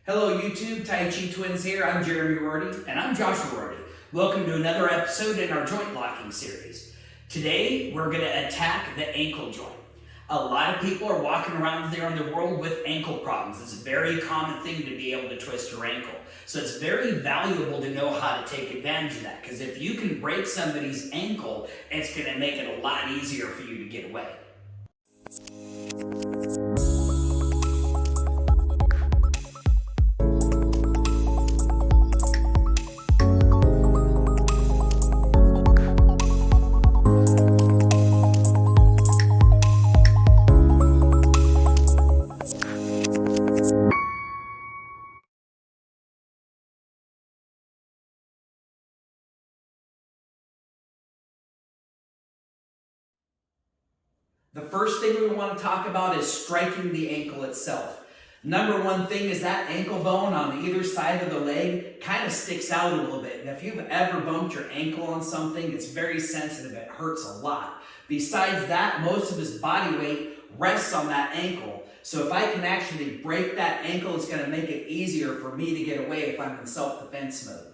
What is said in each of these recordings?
Hello YouTube, Tai Chi Twins here. I'm Jeremy Rorty. And I'm Joshua Rorty. Welcome to another episode in our joint locking series. Today, we're going to attack the ankle joint. A lot of people are walking around there in the world with ankle problems. It's a very common thing to be able to twist your ankle. So it's very valuable to know how to take advantage of that, because if you can break somebody's ankle, it's going to make it a lot easier for you to get away. The first thing we want to talk about is striking the ankle itself. Number one thing is that ankle bone on either side of the leg kind of sticks out a little bit. And if you've ever bumped your ankle on something, it's very sensitive. It hurts a lot. Besides that, most of his body weight rests on that ankle. So if I can actually break that ankle, it's going to make it easier for me to get away if I'm in self-defense mode.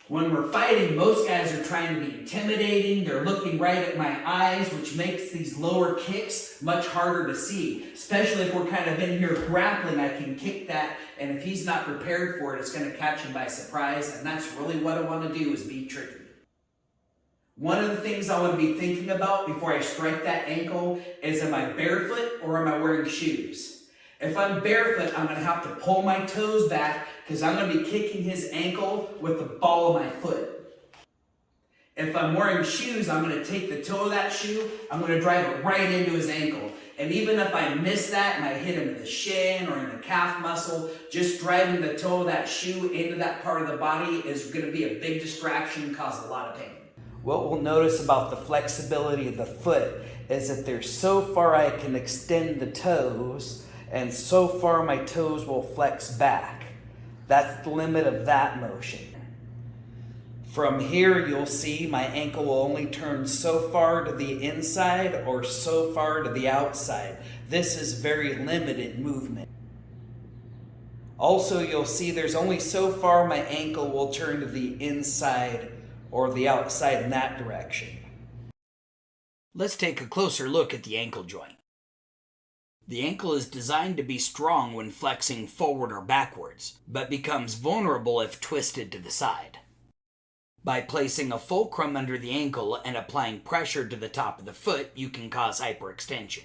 When we're fighting, most guys are trying to be intimidating. They're looking right at my eyes, which makes these lower kicks much harder to see. Especially if we're kind of in here grappling, I can kick that, and if he's not prepared for it, it's going to catch him by surprise, and that's really what I want to do, is be tricky. One of the things I want to be thinking about before I strike that ankle is, am I barefoot or am I wearing shoes? If I'm barefoot, I'm going to have to pull my toes back because I'm going to be kicking his ankle with the ball of my foot. If I'm wearing shoes, I'm going to take the toe of that shoe, I'm going to drive it right into his ankle. And even if I miss that and I hit him in the shin or in the calf muscle, just driving the toe of that shoe into that part of the body is going to be a big distraction and cause a lot of pain. What we'll notice about the flexibility of the foot is that there's so far I can extend the toes, and so far my toes will flex back. That's the limit of that motion. From here, you'll see my ankle will only turn so far to the inside or so far to the outside. This is very limited movement. Also, you'll see there's only so far my ankle will turn to the inside or the outside in that direction. Let's take a closer look at the ankle joint. The ankle is designed to be strong when flexing forward or backwards, but becomes vulnerable if twisted to the side. By placing a fulcrum under the ankle and applying pressure to the top of the foot, you can cause hyperextension.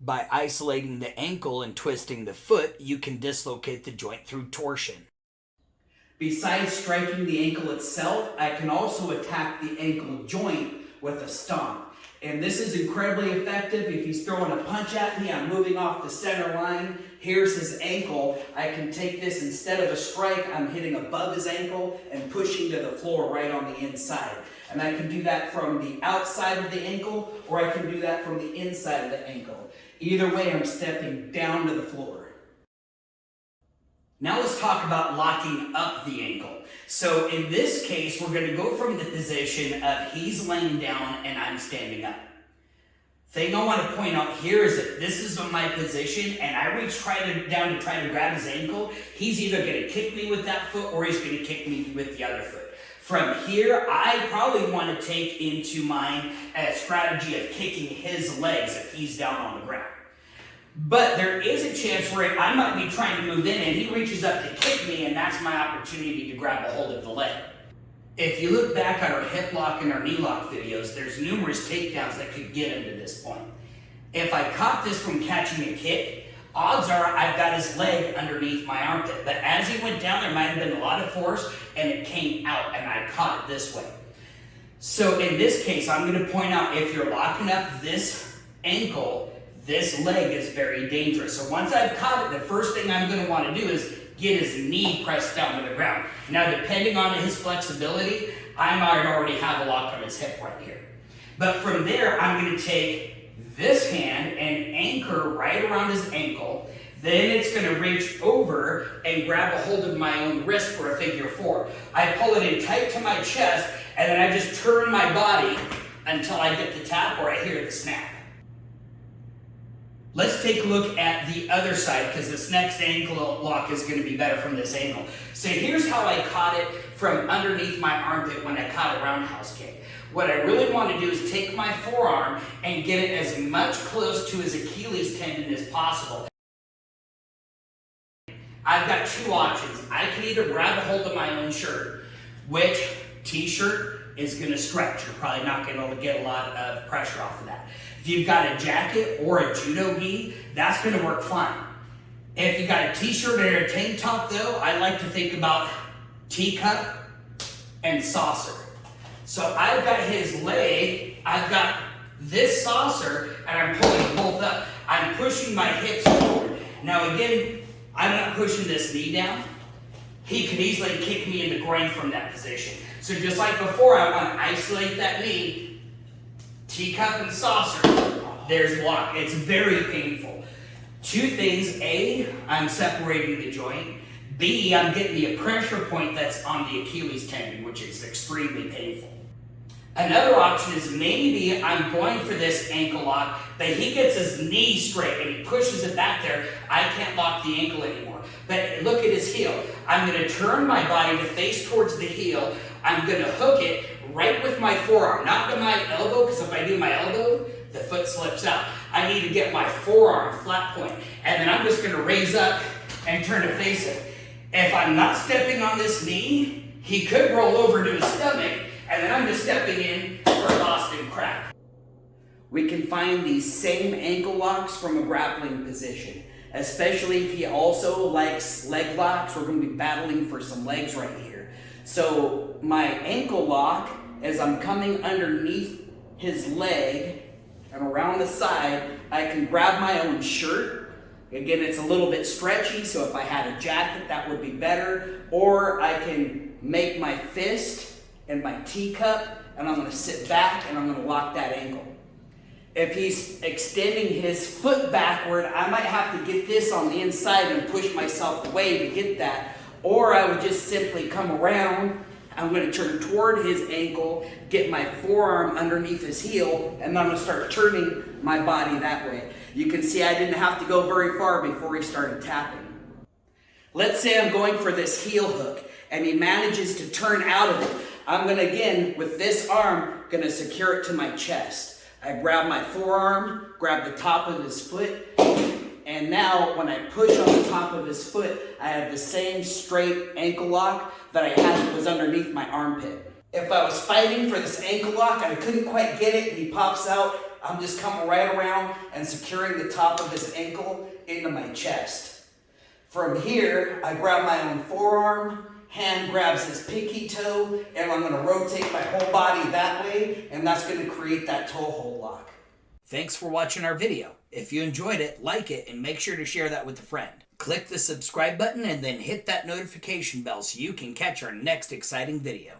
By isolating the ankle and twisting the foot, you can dislocate the joint through torsion. Besides striking the ankle itself, I can also attack the ankle joint with a stomp. And this is incredibly effective. If he's throwing a punch at me, I'm moving off the center line. Here's his ankle. I can take this, instead of a strike, I'm hitting above his ankle and pushing to the floor right on the inside. And I can do that from the outside of the ankle, or I can do that from the inside of the ankle. Either way, I'm stepping down to the floor. Now let's talk about locking up the ankle. So in this case, we're going to go from the position of he's laying down and I'm standing up. Thing I want to point out here is that this is my position and I reach down to try to grab his ankle. He's either going to kick me with that foot or he's going to kick me with the other foot. From here, I probably want to take into mind a strategy of kicking his legs if he's down on the ground. But there is a chance where I might be trying to move in and he reaches up to kick me, and that's my opportunity to grab a hold of the leg. If you look back at our hip lock and our knee lock videos, there's numerous takedowns that could get him to this point. If I caught this from catching a kick, odds are I've got his leg underneath my armpit. But as he went down, there might have been a lot of force and it came out and I caught it this way. So in this case, I'm going to point out, if you're locking up this ankle, this leg is very dangerous. So once I've caught it, the first thing I'm going to want to do is get his knee pressed down to the ground. Now, depending on his flexibility, I might already have a lock on his hip right here. But from there, I'm going to take this hand and anchor right around his ankle. Then it's going to reach over and grab a hold of my own wrist for a figure four. I pull it in tight to my chest, and then I just turn my body until I get the tap or I hear the snap. Let's take a look at the other side because this next ankle lock is going to be better from this angle. So here's how I caught it from underneath my armpit when I caught a roundhouse kick. What I really want to do is take my forearm and get it as much close to his Achilles tendon as possible. I've got two options. I can either grab a hold of my own shirt, which t-shirt is going to stretch. You're probably not going to be able to get a lot of pressure off of that. If you've got a jacket or a judo gi, that's going to work fine. If you've got a t-shirt or a tank top though, I like to think about teacup and saucer. So I've got his leg, I've got this saucer, and I'm pulling both up. I'm pushing my hips forward. Now again, I'm not pushing this knee down. He could easily kick me in the groin from that position. So just like before, I want to isolate that knee, teacup and saucer, there's block. It's very painful. Two things, A, I'm separating the joint. B, I'm getting the pressure point that's on the Achilles tendon, which is extremely painful. Another option is maybe I'm going for this ankle lock, but he gets his knee straight and he pushes it back there. I can't lock the ankle anymore. But look at his heel. I'm going to turn my body to face towards the heel. I'm going to hook it right with my forearm, not to my elbow, because if I do my elbow, the foot slips out. I need to get my forearm flat point, and then I'm just going to raise up and turn to face it. If I'm not stepping on this knee, he could roll over to his stomach, and then I'm just stepping in for a Boston Crab. We can find these same ankle locks from a grappling position, especially if he also likes leg locks. We're going to be battling for some legs right here. So my ankle lock, as I'm coming underneath his leg and around the side, I can grab my own shirt. Again, it's a little bit stretchy, so if I had a jacket, that would be better. Or I can make my fist and my teacup, and I'm going to sit back and I'm going to lock that ankle. If he's extending his foot backward, I might have to get this on the inside and push myself away to get that. Or I would just simply come around. I'm going to turn toward his ankle, get my forearm underneath his heel, and then I'm going to start turning my body that way. You can see I didn't have to go very far before he started tapping. Let's say I'm going for this heel hook, and he manages to turn out of it. I'm going to, again, with this arm, going to secure it to my chest. I grab my forearm, grab the top of his foot, and now when I push on the top of his foot, I have the same straight ankle lock that I had that was underneath my armpit. If I was fighting for this ankle lock and I couldn't quite get it and he pops out, I'm just coming right around and securing the top of his ankle into my chest. From here, I grab my own forearm, hand grabs his pinky toe, and I'm going to rotate my whole body that way, and that's going to create that toe hold lock. Thanks for watching our video. If you enjoyed it, like it, and make sure to share that with a friend. Click the subscribe button and then hit that notification bell so you can catch our next exciting video.